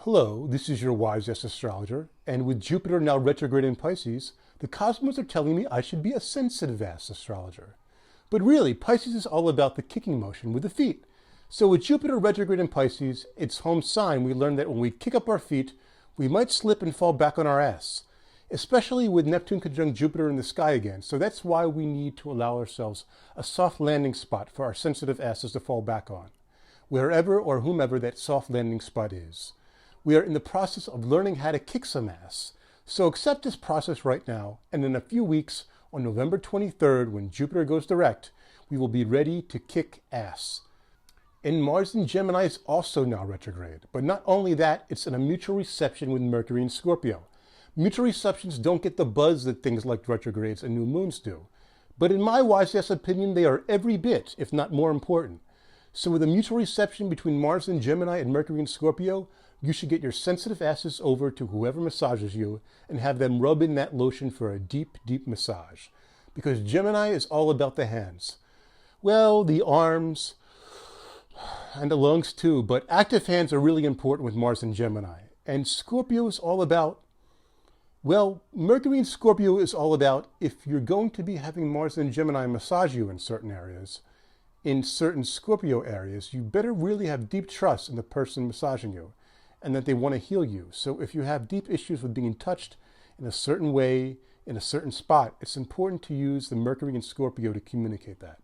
Hello, this is your wise astrologer, and with Jupiter now retrograde in Pisces, the cosmos are telling me I should be a sensitive astrologer. But really, Pisces is all about the kicking motion with the feet. So with Jupiter retrograde in Pisces, its home sign, we learned that when we kick up our feet, we might slip and fall back on our ass, especially with Neptune conjunct Jupiter in the sky again. So that's why we need to allow ourselves a soft landing spot for our sensitive asses to fall back on, wherever or whomever that soft landing spot is. We are in the process of learning how to kick some ass. So accept this process right now, and in a few weeks, on November 23rd, when Jupiter goes direct, we will be ready to kick ass. And Mars in Gemini is also now retrograde. But not only that, it's in a mutual reception with Mercury in Scorpio. Mutual receptions don't get the buzz that things like retrogrades and new moons do. But in my wise-ass opinion, they are every bit, if not more important. So with a mutual reception between Mars in Gemini and Mercury in Scorpio, you should get your sensitive asses over to whoever massages you and have them rub in that lotion for a deep, deep massage. Because Gemini is all about the hands. Well, the arms and the lungs too, but active hands are really important with Mars in Gemini. And Scorpio is all about, well, Mercury in Scorpio is all about if you're going to be having Mars in Gemini massage you in certain areas, in certain Scorpio areas, you better really have deep trust in the person massaging you, and that they want to heal you. So if you have deep issues with being touched in a certain way, in a certain spot, it's important to use the Mercury in Scorpio to communicate that.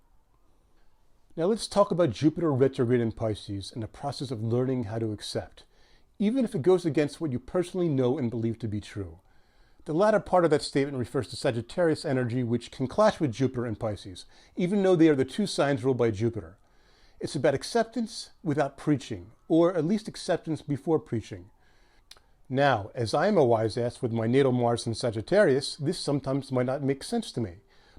Now let's talk about Jupiter retrograde in Pisces and the process of learning how to accept, even if it goes against what you personally know and believe to be true. The latter part of that statement refers to Sagittarius energy, which can clash with Jupiter and Pisces, even though they are the two signs ruled by Jupiter. It's about acceptance without preaching, or at least acceptance before preaching. Now, as I am a wise ass with my natal Mars in Sagittarius, this sometimes might not make sense to me.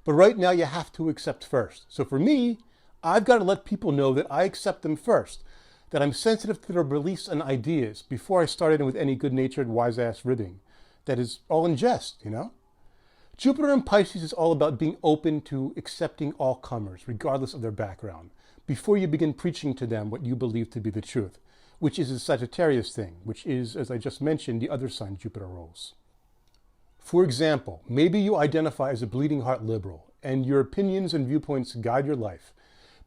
But right now you have to accept first. So for me, I've got to let people know that I accept them first, that I'm sensitive to their beliefs and ideas before I start in with any good-natured wise ass ribbing. That is all in jest, you know? Jupiter in Pisces is all about being open to accepting all comers, regardless of their background, before you begin preaching to them what you believe to be the truth, which is a Sagittarius thing, which is, as I just mentioned, the other sign Jupiter rules. For example, maybe you identify as a bleeding heart liberal, and your opinions and viewpoints guide your life,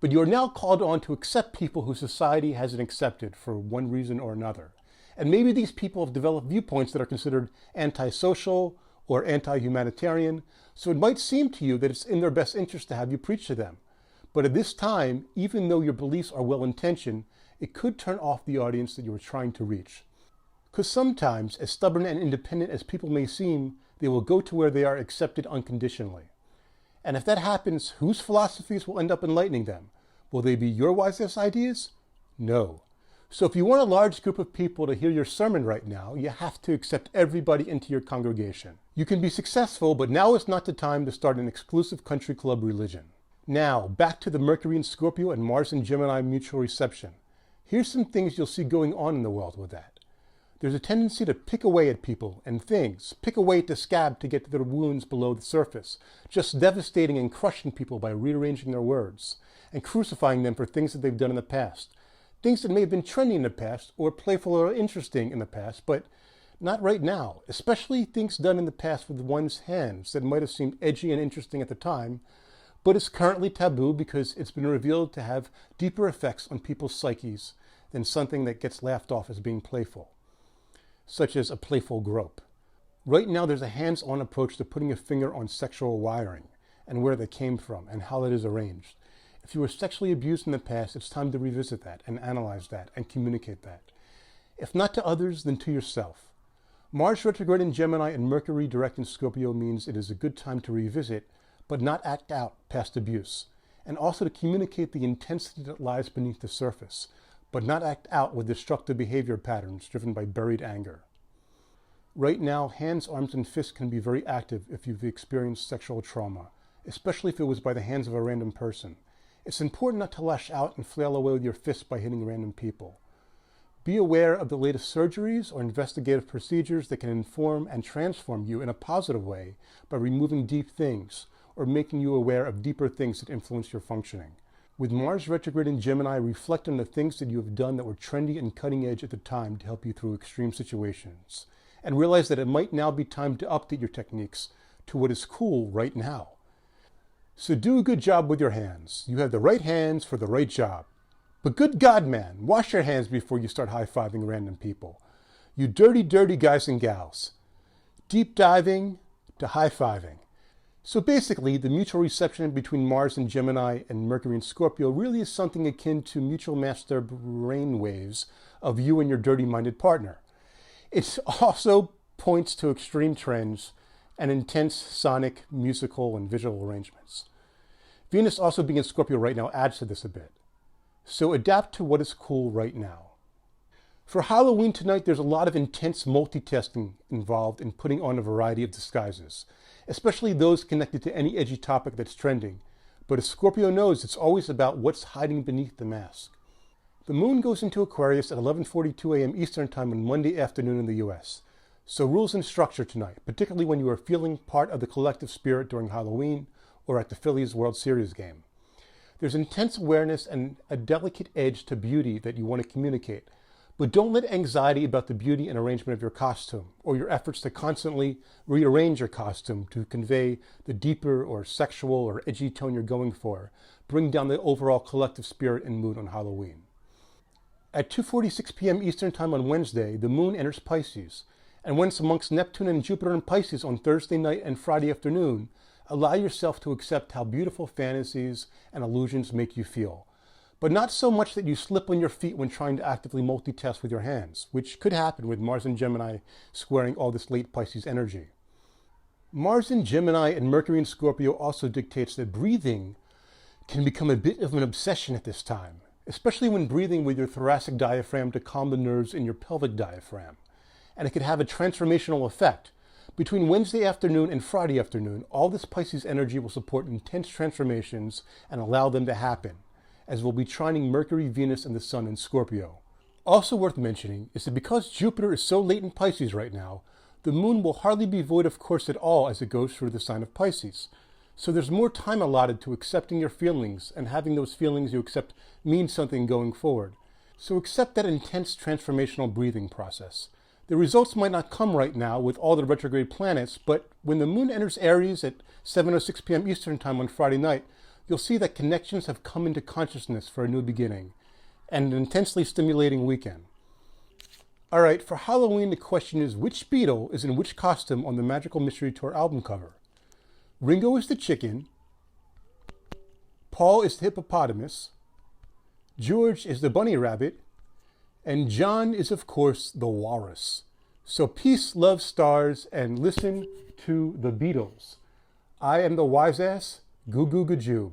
but you are now called on to accept people who society hasn't accepted for one reason or another. And maybe these people have developed viewpoints that are considered antisocial or anti-humanitarian, so it might seem to you that it's in their best interest to have you preach to them. But at this time, even though your beliefs are well-intentioned, it could turn off the audience that you were trying to reach. Because sometimes, as stubborn and independent as people may seem, they will go to where they are accepted unconditionally. And if that happens, whose philosophies will end up enlightening them? Will they be your wisest ideas? No. So if you want a large group of people to hear your sermon right now, you have to accept everybody into your congregation. You can be successful, but now is not the time to start an exclusive country club religion. Now, back to the Mercury in Scorpio and Mars in Gemini mutual reception. Here's some things you'll see going on in the world with that. There's a tendency to pick away at people and things, pick away at the scab to get to their wounds below the surface, just devastating and crushing people by rearranging their words, and crucifying them for things that they've done in the past. Things that may have been trendy in the past, or playful or interesting in the past, but not right now, especially things done in the past with one's hands that might have seemed edgy and interesting at the time, but it's currently taboo because it's been revealed to have deeper effects on people's psyches than something that gets laughed off as being playful, such as a playful grope. Right now there's a hands-on approach to putting a finger on sexual wiring and where they came from and how it is arranged. If you were sexually abused in the past, it's time to revisit that and analyze that and communicate that. If not to others, then to yourself. Mars retrograde in Gemini and Mercury direct in Scorpio means it is a good time to revisit, but not act out past abuse, and also to communicate the intensity that lies beneath the surface, but not act out with destructive behavior patterns driven by buried anger. Right now, hands, arms, and fists can be very active if you've experienced sexual trauma, especially if it was by the hands of a random person. It's important not to lash out and flail away with your fists by hitting random people. Be aware of the latest surgeries or investigative procedures that can inform and transform you in a positive way by removing deep things or making you aware of deeper things that influence your functioning. With Mars retrograde in Gemini, reflect on the things that you have done that were trendy and cutting edge at the time to help you through extreme situations. And realize that it might now be time to update your techniques to what is cool right now. So do a good job with your hands. You have the right hands for the right job. But good God, man, wash your hands before you start high-fiving random people. You dirty, dirty guys and gals. Deep diving to high-fiving. So basically, the mutual reception between Mars and Gemini and Mercury and Scorpio really is something akin to mutual master brain waves of you and your dirty-minded partner. It also points to extreme trends and intense sonic, musical, and visual arrangements. Venus also being in Scorpio right now adds to this a bit. So adapt to what is cool right now. For Halloween tonight, there's a lot of intense multitasking involved in putting on a variety of disguises, especially those connected to any edgy topic that's trending. But as Scorpio knows, it's always about what's hiding beneath the mask. The moon goes into Aquarius at 11:42 a.m. Eastern Time on Monday afternoon in the US. So rules and structure tonight, particularly when you are feeling part of the collective spirit during Halloween or at the Phillies World Series game. There's intense awareness and a delicate edge to beauty that you want to communicate. But don't let anxiety about the beauty and arrangement of your costume or your efforts to constantly rearrange your costume to convey the deeper or sexual or edgy tone you're going for bring down the overall collective spirit and mood on Halloween. At 2:46 p.m. Eastern Time on Wednesday, the moon enters Pisces. And once amongst Neptune and Jupiter and Pisces on Thursday night and Friday afternoon, allow yourself to accept how beautiful fantasies and illusions make you feel. But not so much that you slip on your feet when trying to actively multitask with your hands, which could happen with Mars and Gemini squaring all this late Pisces energy. Mars in Gemini and Mercury in Scorpio also dictates that breathing can become a bit of an obsession at this time, especially when breathing with your thoracic diaphragm to calm the nerves in your pelvic diaphragm. And it could have a transformational effect. Between Wednesday afternoon and Friday afternoon, all this Pisces energy will support intense transformations and allow them to happen, as we'll be trining Mercury, Venus, and the Sun in Scorpio. Also worth mentioning is that because Jupiter is so late in Pisces right now, the moon will hardly be void of course at all as it goes through the sign of Pisces. So there's more time allotted to accepting your feelings and having those feelings you accept mean something going forward. So accept that intense transformational breathing process. The results might not come right now with all the retrograde planets, but when the moon enters Aries at 7:06 p.m. Eastern Time on Friday night, you'll see that connections have come into consciousness for a new beginning and an intensely stimulating weekend. All right, for Halloween, the question is, which Beatle is in which costume on the Magical Mystery Tour album cover? Ringo is the chicken, Paul is the hippopotamus, George is the bunny rabbit, and John is, of course, the walrus. So peace, love, stars, and listen to the Beatles. I am the wise ass, goo goo gajoob.